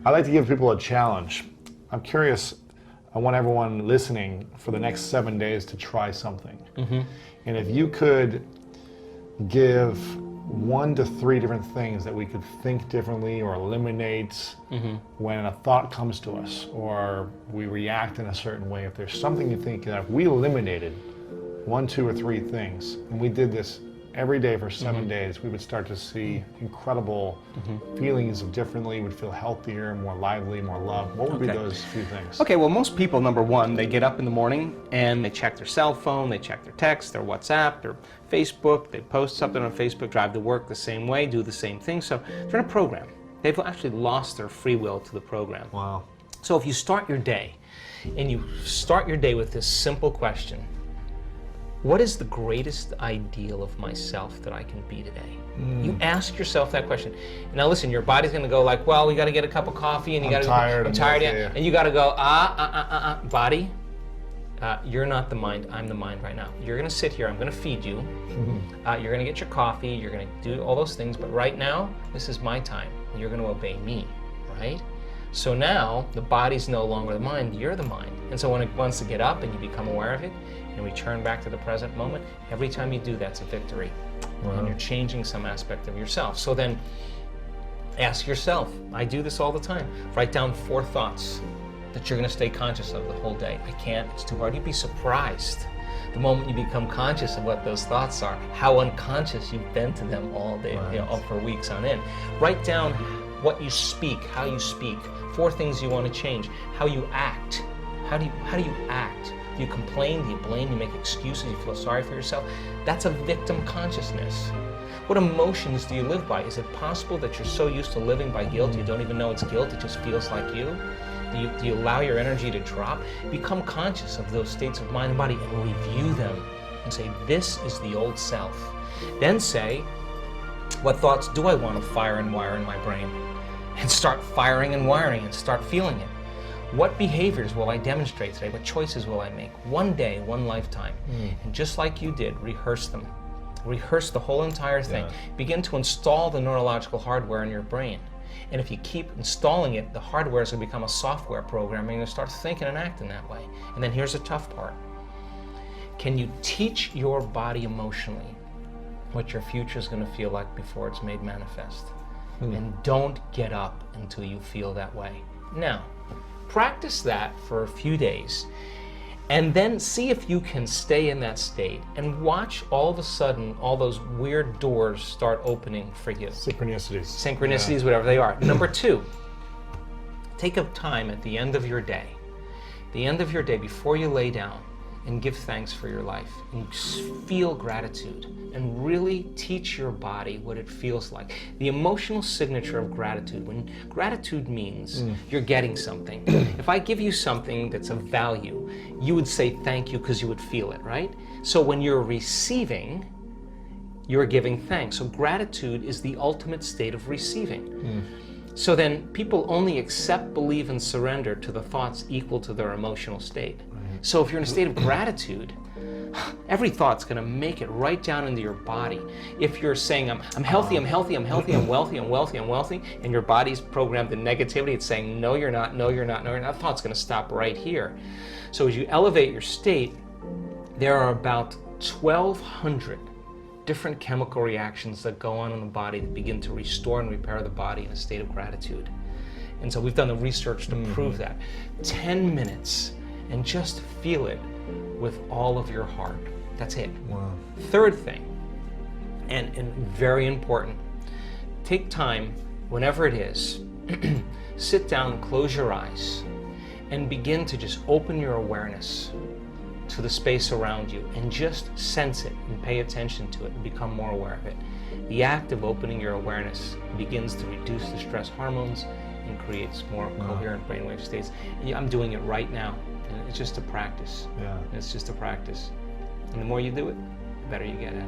I like to give people a challenge. I'm curious, I want everyone listening for the next 7 days to try something. And if you could give 1 to 3 different things that we could think differently or eliminate when a thought comes to us or we react in a certain way, if there's something you think that if we eliminated 1, 2, or 3 things and we did this every day for 7 days, we would start to see incredible feelings of differently, would feel healthier, more lively, more love. What would be those few things? Okay, well, most people, number one, they get up in the morning and they check their cell phone, they check their text, their WhatsApp, their Facebook, they post something on Facebook, drive to work the same way, do the same thing. So they're in a program. They've actually lost their free will to the program. Wow. So if you start your day and you start your day with this simple question, what is the greatest ideal of myself that I can be today? You ask yourself that question. Now listen, your body's gonna go like, well, we gotta get a cup of coffee and you gotta I'm tired, yeah. And you gotta go, body, you're not the mind, I'm the mind right now. You're gonna sit here, I'm gonna feed you. You're gonna get your coffee, you're gonna do all those things, but right now, this is my time. You're gonna obey me, right? So now, the body's no longer the mind, you're the mind. And so when it wants to get up and you become aware of it, and return back to the present moment, every time you do that's a victory. And you're changing some aspect of yourself. So then ask yourself, I do this all the time, write down 4 thoughts that you're gonna stay conscious of the whole day. I can't, it's too hard. You'd be surprised the moment you become conscious of what those thoughts are, how unconscious you've been to them all day, for weeks on end. Write down what you speak, how you speak, 4 things you wanna change, how you act. How do you act? Do you complain? Do you blame? Do you make excuses? Do you feel sorry for yourself? That's a victim consciousness. What emotions do you live by? Is it possible that you're so used to living by guilt you don't even know it's guilt, it just feels like you? Do you allow your energy to drop? Become conscious of those states of mind and body and review them and say, this is the old self. Then say, what thoughts do I want to fire and wire in my brain? And start firing and wiring and start feeling it. What behaviors will I demonstrate today? What choices will I make? One day, one lifetime. And just like you did, rehearse them. Rehearse the whole entire thing. Begin to install the neurological hardware in your brain. And if you keep installing it, the hardware is going to become a software program and you're going to start thinking and acting that way. And then here's the tough part. Can you teach your body emotionally what your future is going to feel like before it's made manifest? And don't get up until you feel that way. Now, practice that for a few days and then see if you can stay in that state and watch all of a sudden all those weird doors start opening for you. Synchronicities, whatever they are. Number 2, take a time at the end of your day before you lay down and give thanks for your life and feel gratitude and really teach your body what it feels like. The emotional signature of gratitude, when gratitude means you're getting something. If I give you something that's of value, you would say thank you because you would feel it, right? So when you're receiving, you're giving thanks. So gratitude is the ultimate state of receiving. So then people only accept, believe, and surrender to the thoughts equal to their emotional state. So if you're in a state of gratitude, every thought's going to make it right down into your body. If you're saying, I'm healthy, I'm healthy, I'm healthy, I'm wealthy, I'm wealthy, I'm wealthy, and your body's programmed in negativity, it's saying, no, you're not, no, you're not, no, you're not, that thought's going to stop right here. So as you elevate your state, there are about 1,200 different chemical reactions that go on in the body that begin to restore and repair the body in a state of gratitude. And so we've done the research to prove that. 10 minutes. And just feel it with all of your heart. That's it. Wow. Third thing, and very important, take time, whenever it is, sit down, close your eyes, and begin to just open your awareness to the space around you and just sense it and pay attention to it and become more aware of it. The act of opening your awareness begins to reduce the stress hormones and creates more coherent brainwave states. And I'm doing it right now. And it's just a practice. It's just a practice. And the more you do it, the better you get at it.